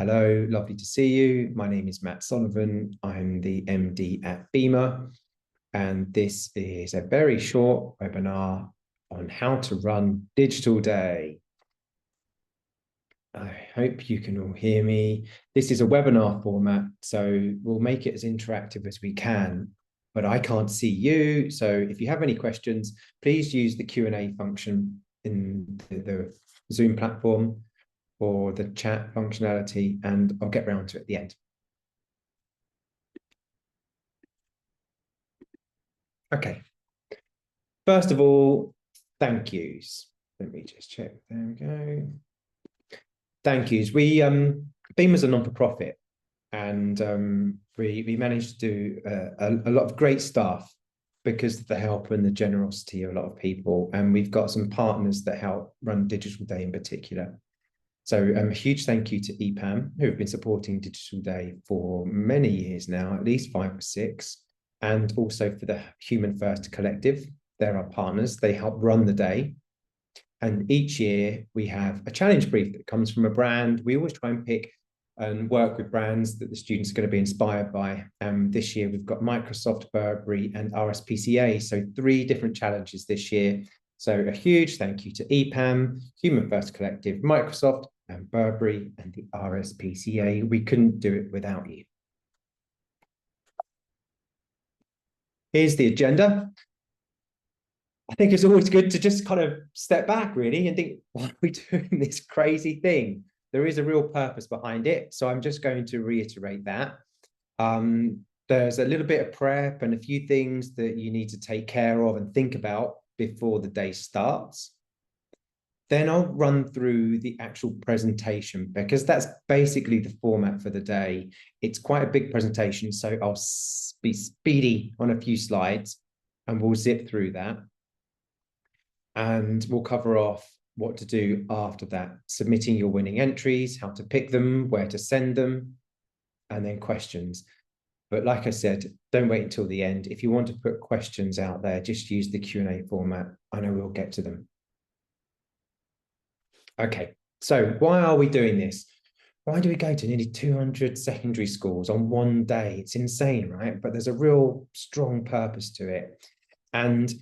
hello, lovely to see you. My name is Matt Sullivan. I'm the MD at BIMA, and this is a very short webinar on how to run Digital Day. I hope you can all hear me. This is a webinar format, so we'll make it as interactive as we can, but I can't see you. So if you have any questions, please use the Q&A function in the Zoom platform or the chat functionality, and I'll get round to it at the end. Okay. First of all, thank yous. Let me just check. There we go. Thank yous. BIMA's a non-for-profit, and we managed to do a lot of great stuff because of the help and the generosity of a lot of people. And we've got some partners that help run Digital Day in particular. So a huge thank you to EPAM, who have been supporting Digital Day for many years now, at least 5 or 6, and also for the Human First Collective. They're our partners. They help run the day. And each year we have a challenge brief that comes from a brand. We always try and pick and work with brands that the students are going to be inspired by. This year we've got Microsoft, Burberry, and RSPCA. So 3 different challenges this year. So a huge thank you to EPAM, Human First Collective, Microsoft, and Burberry, and the RSPCA. We couldn't do it without you. Here's the agenda. I think it's always good to just kind of step back, really, and think, why are we doing this crazy thing? There is a real purpose behind it. So I'm just going to reiterate that. There's a little bit of prep and a few things that you need to take care of and think about before the day starts. Then I'll run through the actual presentation, because that's basically the format for the day. It's quite a big presentation, so I'll be speedy on a few slides and we'll zip through that. And we'll cover off what to do after that, submitting your winning entries, how to pick them, where to send them, and then questions. But like I said, don't wait until the end. If you want to put questions out there, just use the Q&A format. I know we'll get to them. Okay, so why are we doing this? Why do we go to nearly 200 secondary schools on one day? It's insane, right? But there's a real strong purpose to it. And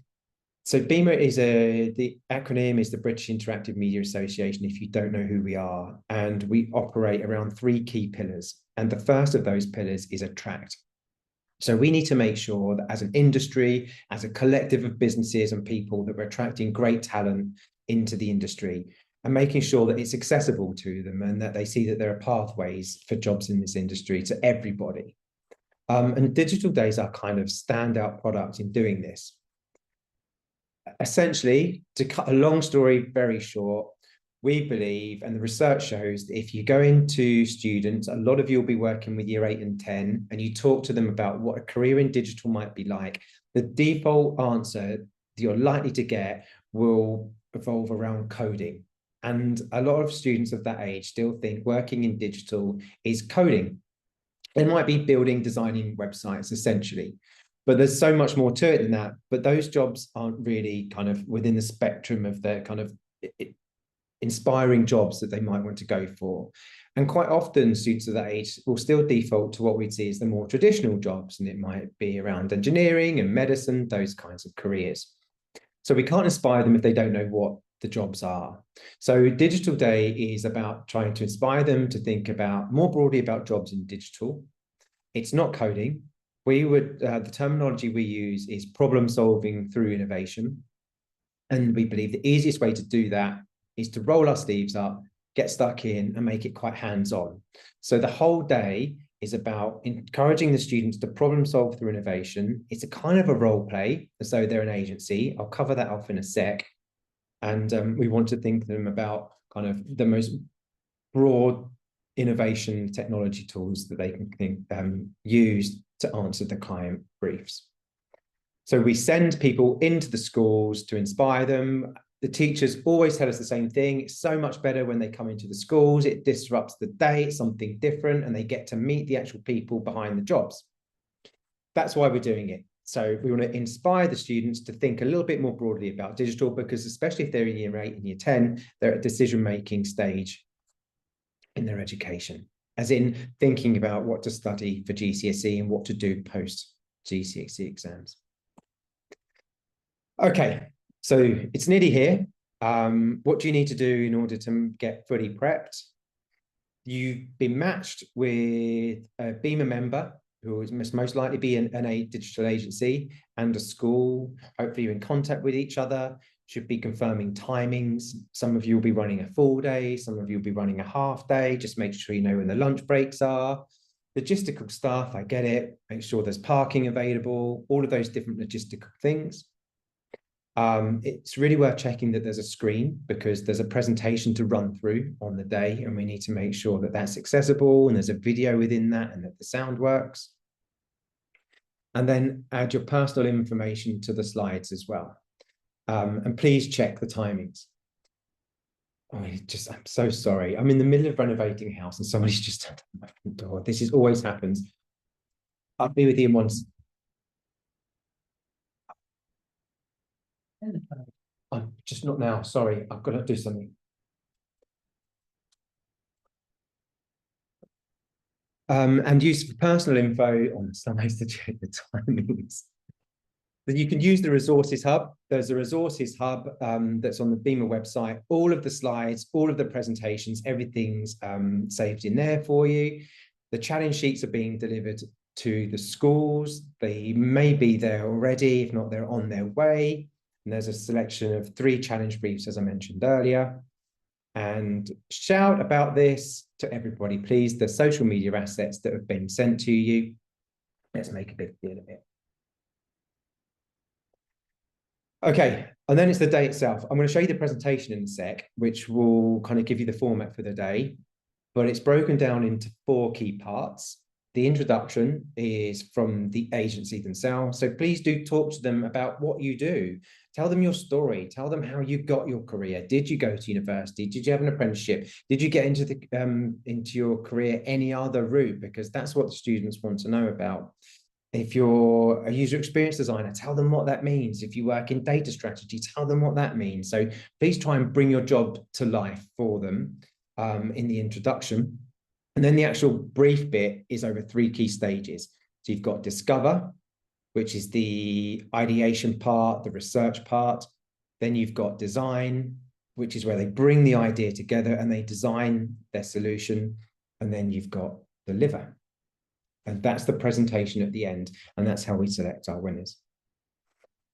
so BIMA is the acronym is the British Interactive Media Association, if you don't know who we are. And we operate around 3 key pillars. And the first of those pillars is attract. So we need to make sure that as an industry, as a collective of businesses and people, that we're attracting great talent into the industry and making sure that it's accessible to them and that they see that there are pathways for jobs in this industry to everybody. And Digital Days are kind of standout product in doing this. Essentially, to cut a long story very short, we believe, and the research shows, that if you go into students, a lot of you will be working with year 8 and 10, and you talk to them about what a career in digital might be like, the default answer that you're likely to get will evolve around coding. And a lot of students of that age still think working in digital is coding. It might be building, designing websites, essentially. But there's so much more to it than that. But those jobs aren't really kind of within the spectrum of their kind of inspiring jobs that they might want to go for. And quite often students of that age will still default to what we'd see as the more traditional jobs. And it might be around engineering and medicine, those kinds of careers. So we can't inspire them if they don't know what the jobs are. So Digital Day is about trying to inspire them to think about more broadly about jobs in digital. It's not coding. The terminology we use is problem solving through innovation. And we believe the easiest way to do that is to roll our sleeves up, get stuck in, and make it quite hands-on. So the whole day is about encouraging the students to problem solve through innovation. It's a kind of a role play, as though they're an agency. I'll cover that off in a sec. And we want to think to them about kind of the most broad innovation technology tools that they can use to answer the client briefs. So we send people into the schools to inspire them. The teachers always tell us the same thing. It's so much better when they come into the schools. It disrupts the day, it's something different, and they get to meet the actual people behind the jobs. That's why we're doing it. So we want to inspire the students to think a little bit more broadly about digital, because especially if they're in year 8 and year 10, they're at a decision-making stage in their education. as in thinking about what to study for GCSE and what to do post GCSE exams. Okay, so it's nearly here. What do you need to do in order to get fully prepped? You've been matched with a BIMA member who must most likely be a digital agency and a school. Hopefully you're in contact with each other, should be confirming timings. Some of you will be running a full day, some of you will be running a half day. Just make sure you know when the lunch breaks are. Logistical stuff, I get it. Make sure there's parking available, all of those different logistical things. It's really worth checking that there's a screen because there's a presentation to run through on the day, and we need to make sure that that's accessible and there's a video within that and that the sound works. And then add your personal information to the slides as well. And please check the timings. Oh, I'm so sorry. I'm in the middle of renovating a house and somebody's just turned on my front door. This always happens. I'll be with you in once. I'm just not now. Sorry, I've got to do something. And use personal info on slides to check the timings. Then you can use the resources hub. There's a resources hub that's on the BIMA website. All of the slides, all of the presentations, everything's saved in there for you. The challenge sheets are being delivered to the schools. They may be there already. If not, they're on their way. And there's a selection of 3 challenge briefs, as I mentioned earlier. And shout about this to everybody, please. The social media assets that have been sent to you. Let's make a big deal of it. Okay, and then it's the day itself. I'm going to show you the presentation in a sec, which will kind of give you the format for the day, but it's broken down into 4 key parts. The introduction is from the agency themselves. So please do talk to them about what you do. Tell them your story. Tell them how you got your career. Did you go to university? Did you have an apprenticeship? Did you get into your career any other route? Because that's what the students want to know about. If you're a user experience designer, tell them what that means. If you work in data strategy, tell them what that means. So please try and bring your job to life for them in the introduction. And then the actual brief bit is over 3 key stages. So you've got discover, which is the ideation part, the research part. Then you've got design, which is where they bring the idea together and they design their solution. And then you've got deliver. And that's the presentation at the end. And that's how we select our winners.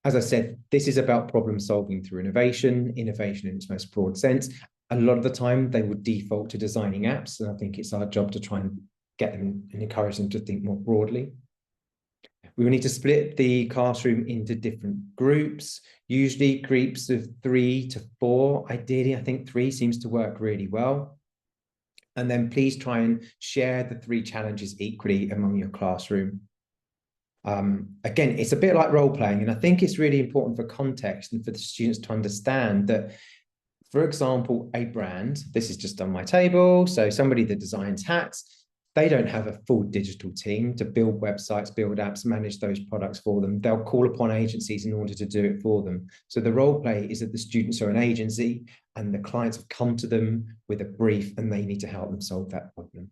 As I said, this is about problem solving through innovation in its most broad sense. A lot of the time they would default to designing apps. And I think it's our job to try and get them and encourage them to think more broadly. We will need to split the classroom into different groups, usually groups of 3 to 4. Ideally, I think 3 seems to work really well. And then please try and share the 3 challenges equally among your classroom. Again, it's a bit like role playing, and I think it's really important for context and for the students to understand that, for example, a brand, this is just on my table, so somebody that designs hats, they don't have a full digital team to build websites, build apps, manage those products for them. They'll call upon agencies in order to do it for them. So the role play is that the students are an agency and the clients have come to them with a brief and they need to help them solve that problem.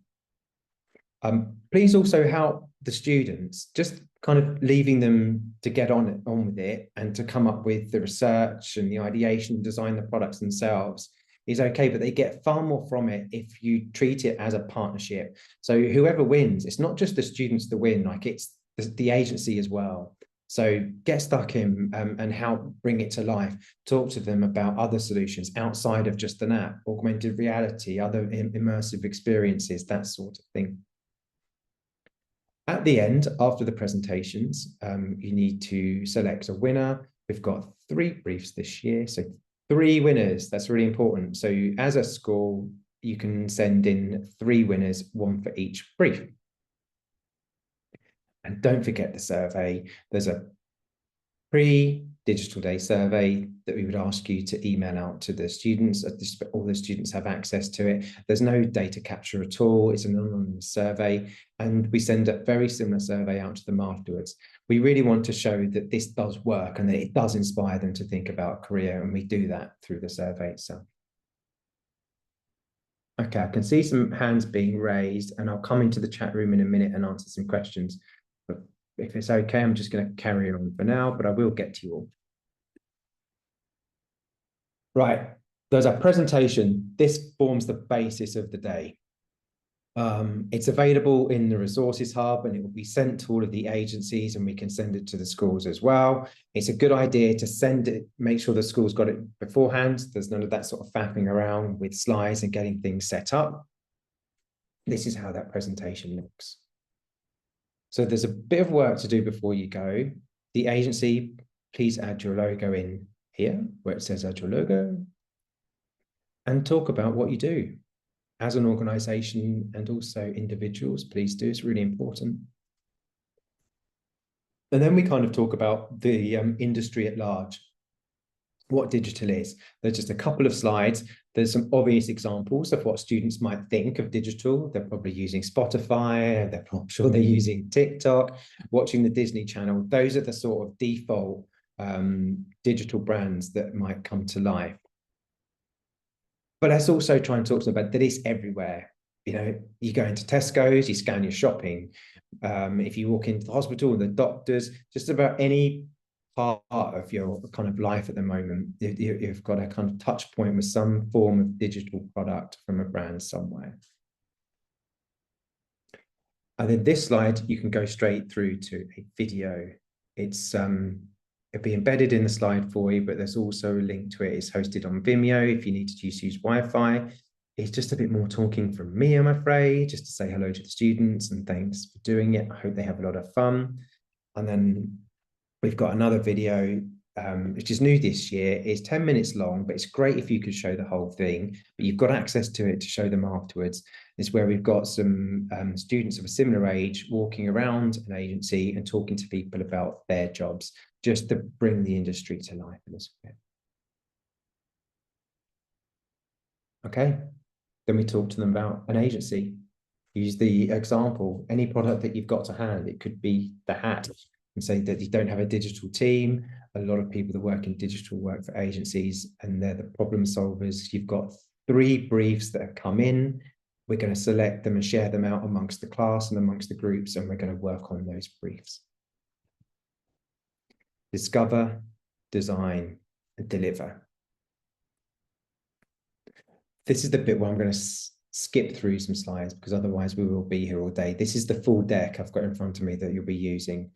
Please also help the students, just kind of leaving them to get on with it and to come up with the research and the ideation, design the products themselves is okay, but they get far more from it if you treat it as a partnership. So whoever wins, it's not just the students that win, like it's the agency as well. So get stuck in and help bring it to life. Talk to them about other solutions outside of just an app, augmented reality, other immersive experiences, that sort of thing. At the end, after the presentations, you need to select a winner. We've got 3 briefs this year, so 3 winners. That's really important. So as a school, you can send in 3 winners, 1 for each brief. And don't forget the survey. There's a pre-digital day survey that we would ask you to email out to the students. All the students have access to it. There's no data capture at all. It's an anonymous survey. And we send a very similar survey out to them afterwards. We really want to show that this does work and that it does inspire them to think about a career. And we do that through the survey itself. Okay, I can see some hands being raised, and I'll come into the chat room in a minute and answer some questions. But if it's okay, I'm just going to carry on for now, but I will get to you all. Right, there's our presentation. This forms the basis of the day. It's available in the resources hub and it will be sent to all of the agencies and we can send it to the schools as well. It's a good idea to send it, make sure the school's got it beforehand. There's none of that sort of faffing around with slides and getting things set up. This is how that presentation looks. So there's a bit of work to do before you go. The agency, please add your logo in here where it says add your logo and talk about what you do. As an organization and also individuals, please do. It's really important. And then we kind of talk about the industry at large, what digital is. There's just a couple of slides. There's some obvious examples of what students might think of digital. They're probably using Spotify. I'm sure they're using TikTok, watching the Disney Channel. Those are the sort of default digital brands that might come to life. But let's also try and talk to them about that it's everywhere. You know, you go into Tesco's, you scan your shopping. If you walk into the hospital and the doctors, just about any part of your kind of life at the moment, you've got a kind of touch point with some form of digital product from a brand somewhere. And then this slide, you can go straight through to a video. It'll be embedded in the slide for you, but there's also a link to it. It's hosted on Vimeo if you need to use Wi-Fi. It's just a bit more talking from me, I'm afraid, just to say hello to the students and thanks for doing it. I hope they have a lot of fun. And then we've got another video, which is new this year. It's 10 minutes long, but it's great if you could show the whole thing, but you've got access to it to show them afterwards. It's where we've got some students of a similar age walking around an agency and talking to people about their jobs, just to bring the industry to life a little bit. Okay, then we talk to them about an agency. Use the example, any product that you've got to hand. It could be the hat, and say that you don't have a digital team. A lot of people that work in digital work for agencies and they're the problem solvers. You've got 3 briefs that have come in. We're going to select them and share them out amongst the class and amongst the groups, and we're going to work on those briefs. Discover, design, and deliver. This is the bit where I'm going to skip through some slides because otherwise we will be here all day. This is the full deck I've got in front of me that you'll be using.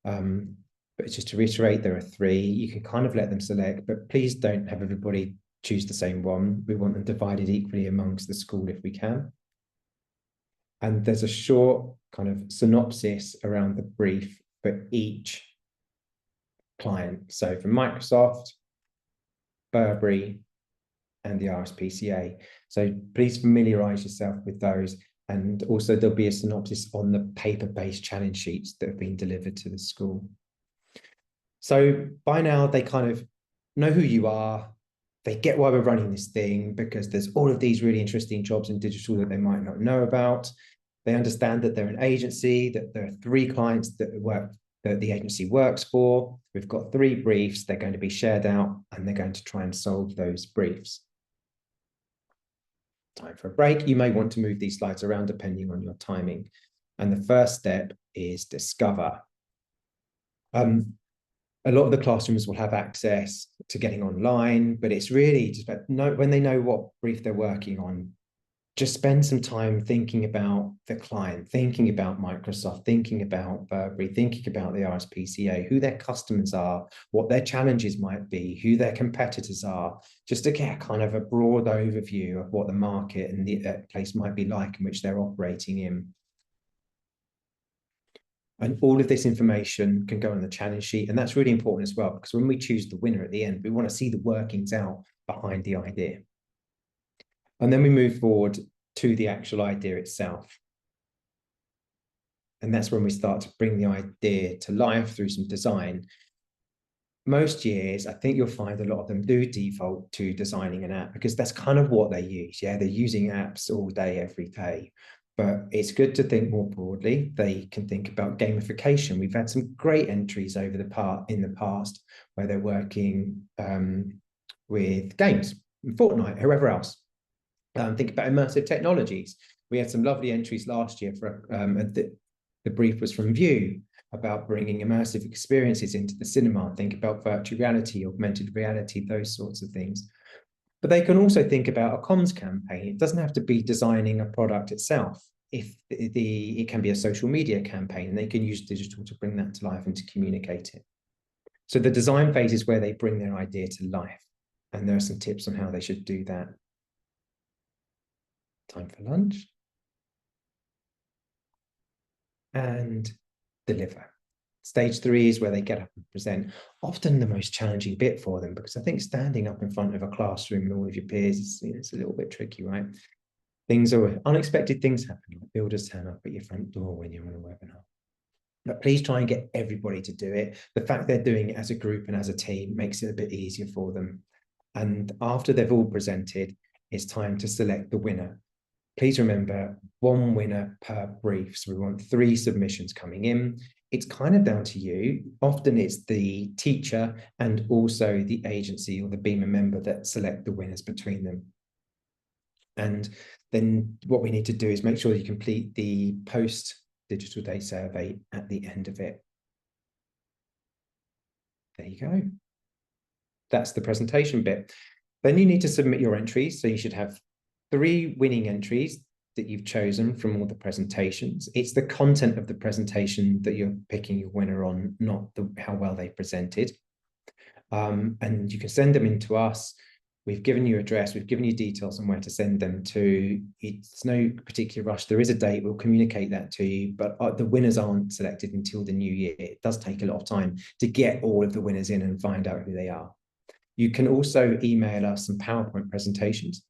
But just to reiterate, there are 3. You can kind of let them select, but please don't have everybody choose the same one. We want them divided equally amongst the school if we can. And there's a short kind of synopsis around the brief for each client. So for Microsoft, Burberry, and the RSPCA. So please familiarize yourself with those. And also there'll be a synopsis on the paper-based challenge sheets that have been delivered to the school. So by now they kind of know who you are. They get why we're running this thing because there's all of these really interesting jobs in digital that they might not know about. They understand that they're an agency, that there are 3 clients that the agency works for. We've got 3 briefs. They're going to be shared out and they're going to try and solve those briefs. Time for a break. You may want to move these slides around depending on your timing. And the first step is discover. A lot of the classrooms will have access to getting online, but it's really just about when they know what brief they're working on, just spend some time thinking about the client, thinking about Microsoft, thinking about Burberry, thinking about the RSPCA, who their customers are, what their challenges might be, who their competitors are, just to get kind of a broad overview of what the market and the place might be like in which they're operating in. And all of this information can go on the challenge sheet. And that's really important as well, because when we choose the winner at the end, we want to see the workings out behind the idea. And then we move forward to the actual idea itself. And that's when we start to bring the idea to life through some design. Most years, I think you'll find a lot of them do default to designing an app because that's kind of what they use. Yeah, they're using apps all day, every day. But it's good to think more broadly. They can think about gamification. We've had some great entries in the past where they're working with games, Fortnite, whoever else. Think about immersive technologies. We had some lovely entries last year for the brief was from View about bringing immersive experiences into the cinema. Think about virtual reality, augmented reality, those sorts of things. But they can also think about a comms campaign. It doesn't have to be designing a product itself. If it can be a social media campaign, and they can use digital to bring that to life and to communicate it. So the design phase is where they bring their idea to life. And there are some tips on how they should do that. Time for lunch. And deliver. Stage 3 is where they get up and present. Often the most challenging bit for them, because I think standing up in front of a classroom and all of your peers is, it's a little bit tricky, right? Unexpected things happen, like builders turn up at your front door when you're on a webinar. But please try and get everybody to do it. The fact they're doing it as a group and as a team makes it a bit easier for them. And after they've all presented, it's time to select the winner. Please remember, one winner per brief. So we want 3 submissions coming in. It's kind of down to you. Often it's the teacher and also the agency or the BIMA member that select the winners between them. And then what we need to do is make sure you complete the post digital day survey at the end of it. There you go. That's the presentation bit. Then you need to submit your entries. So you should have 3 winning entries that you've chosen from all the presentations. It's the content of the presentation that you're picking your winner on, not how well they presented. And you can send them in to us. We've given you address, we've given you details on where to send them to. It's no particular rush. There is a date, we'll communicate that to you, but the winners aren't selected until the new year. It does take a lot of time to get all of the winners in and find out who they are. You can also email us some PowerPoint presentations.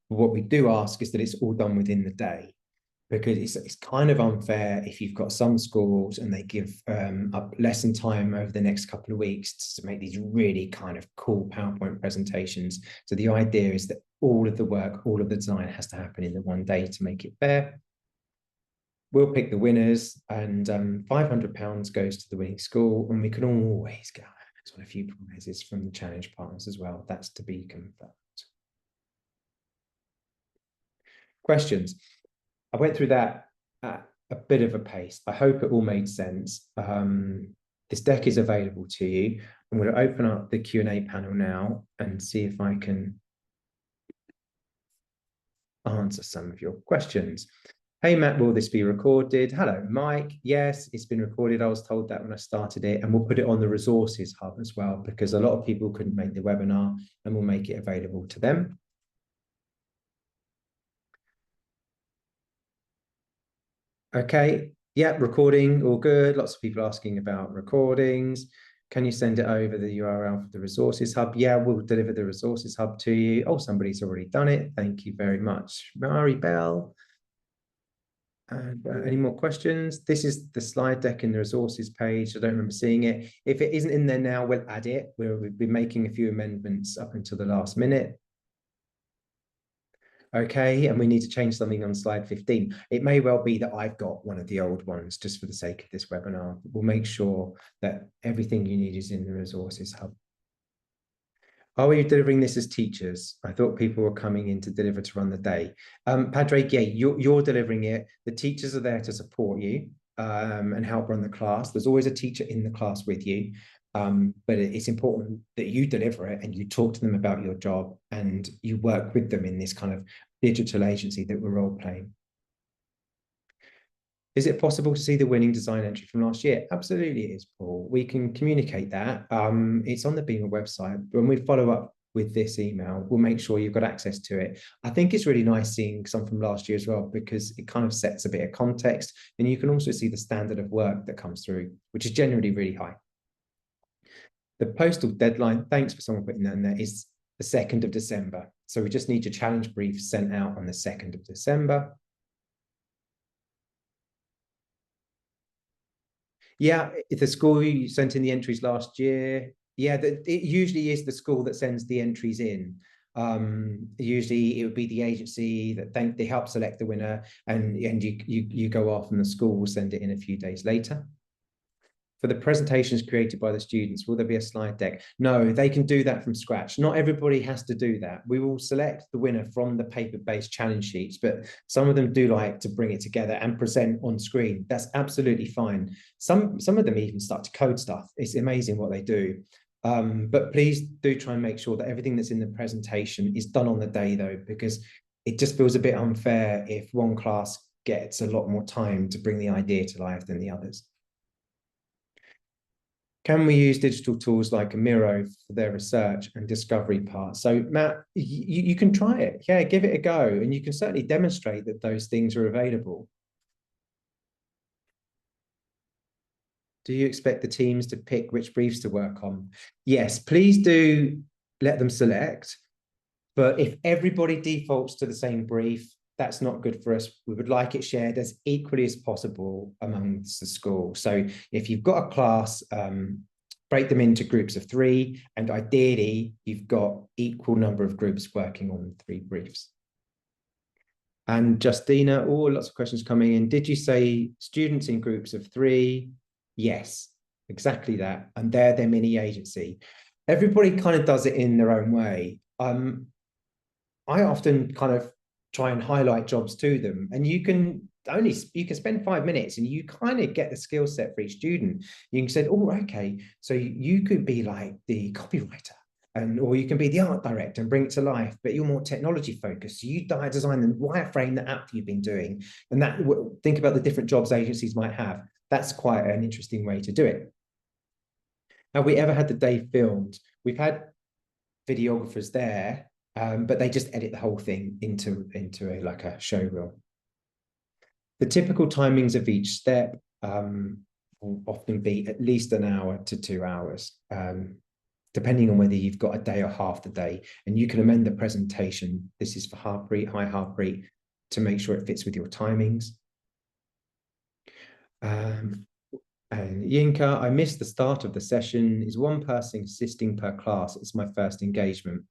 What we do ask is that it's all done within the day, because it's kind of unfair if you've got some schools and they give up lesson time over the next couple of weeks to make these really kind of cool PowerPoint presentations. So the idea is that all of the work, all of the design has to happen in the one day to make it fair. We'll pick the winners, and £500 goes to the winning school, and we can always get on a few prizes from the challenge partners as well. That's to be confirmed. Questions? I went through that at a bit of a pace. I hope it all made sense. This deck is available to you. I'm going to open up the Q&A panel now and see if I can answer some of your questions. Hey, Matt, will this be recorded? Hello, Mike. Yes, it's been recorded. I was told that when I started it, and we'll put it on the resources hub as well, because a lot of people couldn't make the webinar, and we'll make it available to them. Okay, yeah, recording, all good. Lots of people asking about recordings. Can you send it over the URL for the resources hub? Yeah, we'll deliver the resources hub to you. Oh, somebody's already done it. Thank you very much, Mari Bell. And any more questions? This is the slide deck in the resources page. I don't remember seeing it. If it isn't in there now, we'll add it. We've been making a few amendments up until the last minute. Okay, and we need to change something on slide 15. It may well be that I've got one of the old ones just for the sake of this webinar. We'll make sure that everything you need is in the resources hub. Are we delivering this as teachers? I thought people were coming in to deliver to run the day. Padraig, yeah, you're delivering it. The teachers are there to support you and help run the class. There's always a teacher in the class with you. But it's important that you deliver it and you talk to them about your job and you work with them in this kind of digital agency that we're role playing. Is it possible to see the winning design entry from last year? Absolutely it is, Paul. We can communicate that. It's on the BIMA website. When we follow up with this email, we'll make sure you've got access to it. I think it's really nice seeing some from last year as well, because it kind of sets a bit of context, and you can also see the standard of work that comes through, which is generally really high. The postal deadline, thanks for someone putting that in there, is the 2nd of December. So we just need your challenge brief sent out on the 2nd of December. Yeah, if the school you sent in the entries last year, yeah, it usually is the school that sends the entries in. Usually it would be the agency that they help select the winner, and you go off and the school will send it in a few days later. For the presentations created by the students, will there be a slide deck? No, they can do that from scratch. Not everybody has to do that. We will select the winner from the paper-based challenge sheets, but some of them do like to bring it together and present on screen. That's absolutely fine. Some of them even start to code stuff. It's amazing what they do. But please do try and make sure that everything that's in the presentation is done on the day, though, because it just feels a bit unfair if one class gets a lot more time to bring the idea to life than the others. Can we use digital tools like a Miro for their research and discovery part? So Matt, you can try it. Yeah, give it a go. And you can certainly demonstrate that those things are available. Do you expect the teams to pick which briefs to work on? Yes, please do let them select. But if everybody defaults to the same brief, that's not good for us. We would like it shared as equally as possible amongst the school. So if you've got a class, break them into groups of 3, and ideally you've got equal number of groups working on 3 briefs. And Justina, oh, lots of questions coming in. Did you say students in groups of 3? Yes, exactly that. And they're their mini agency. Everybody kind of does it in their own way. I often kind of try and highlight jobs to them, and you can spend 5 minutes and you kind of get the skill set for each student. You can say, oh, okay, so you could be like the copywriter, or you can be the art director and bring it to life, but you're more technology focused. So you design the wireframe, the app you've been doing, and that think about the different jobs agencies might have. That's quite an interesting way to do it. Have we ever had the day filmed? We've had videographers there, but they just edit the whole thing into like a show reel. The typical timings of each step will often be at least an hour to 2 hours, depending on whether you've got a day or half the day. And you can amend the presentation. This is for Harpreet, high Harpreet, to make sure it fits with your timings. And Yinka, I missed the start of the session. Is one person assisting per class? It's my first engagement.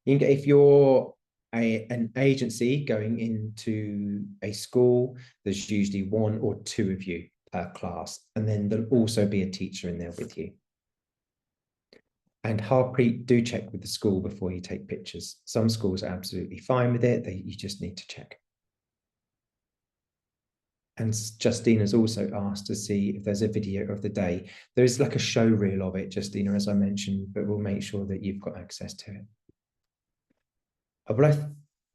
Yinka, if you're an agency going into a school, there's usually 1 or 2 of you per class, and then there'll also be a teacher in there with you. And Harpreet, do check with the school before you take pictures. Some schools are absolutely fine with it. You just need to check. And Justina's also asked to see if there's a video of the day. There's like a show reel of it, Justina, as I mentioned, but we'll make sure that you've got access to it. But I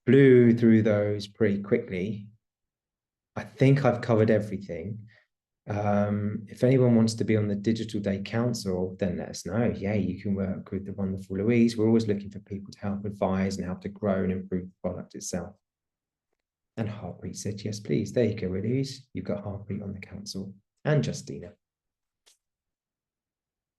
flew through those pretty quickly. I think I've covered everything. If anyone wants to be on the Digital Day Council, then let us know. Yeah, you can work with the wonderful Louise. We're always looking for people to help advise and help to grow and improve the product itself. And Harpreet said, yes, please. There you go, Louise. You've got Harpreet on the council, and Justina.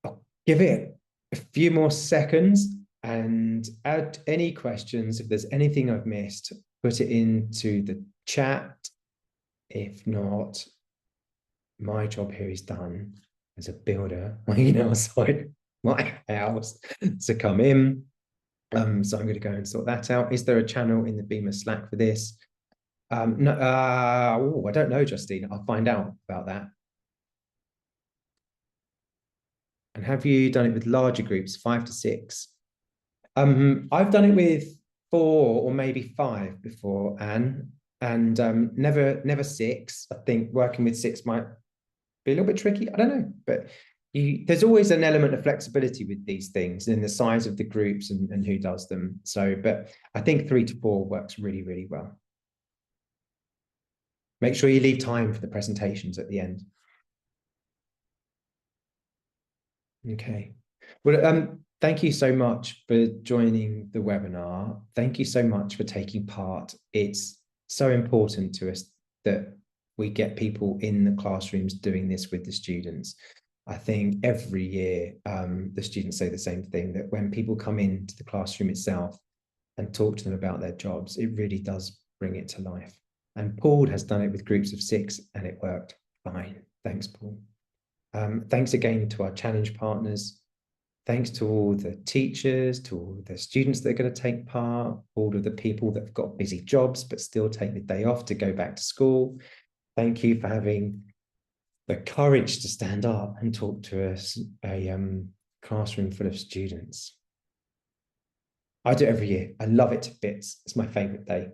I'll give it a few more seconds and add any questions. If there's anything I've missed, put it into the chat. If not, my job here is done as a builder, waiting outside my house to come in. So I'm going to go and sort that out. Is there a channel in the BIMA Slack for this? No, I don't know, Justine. I'll find out about that. And have you done it with larger groups, 5 to 6? I've done it with 4 or maybe 5 before, Anne, and never 6. I think working with 6 might be a little bit tricky. I don't know, but there's always an element of flexibility with these things in the size of the groups and who does them. So, but I think 3 to 4 works really, really well. Make sure you leave time for the presentations at the end. Okay. Well, thank you so much for joining the webinar. Thank you so much for taking part. It's so important to us that we get people in the classrooms doing this with the students. I think every year the students say the same thing, that when people come into the classroom itself and talk to them about their jobs, it really does bring it to life. And Paul has done it with groups of 6 and it worked fine. Thanks, Paul. Thanks again to our challenge partners. Thanks to all the teachers, to all the students that are going to take part, all of the people that have got busy jobs but still take the day off to go back to school. Thank you for having the courage to stand up and talk to a classroom full of students. I do it every year. I love it to bits. It's my favorite day.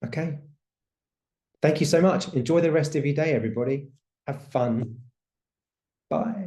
Okay. Thank you so much. Enjoy the rest of your day, everybody. Have fun. Bye.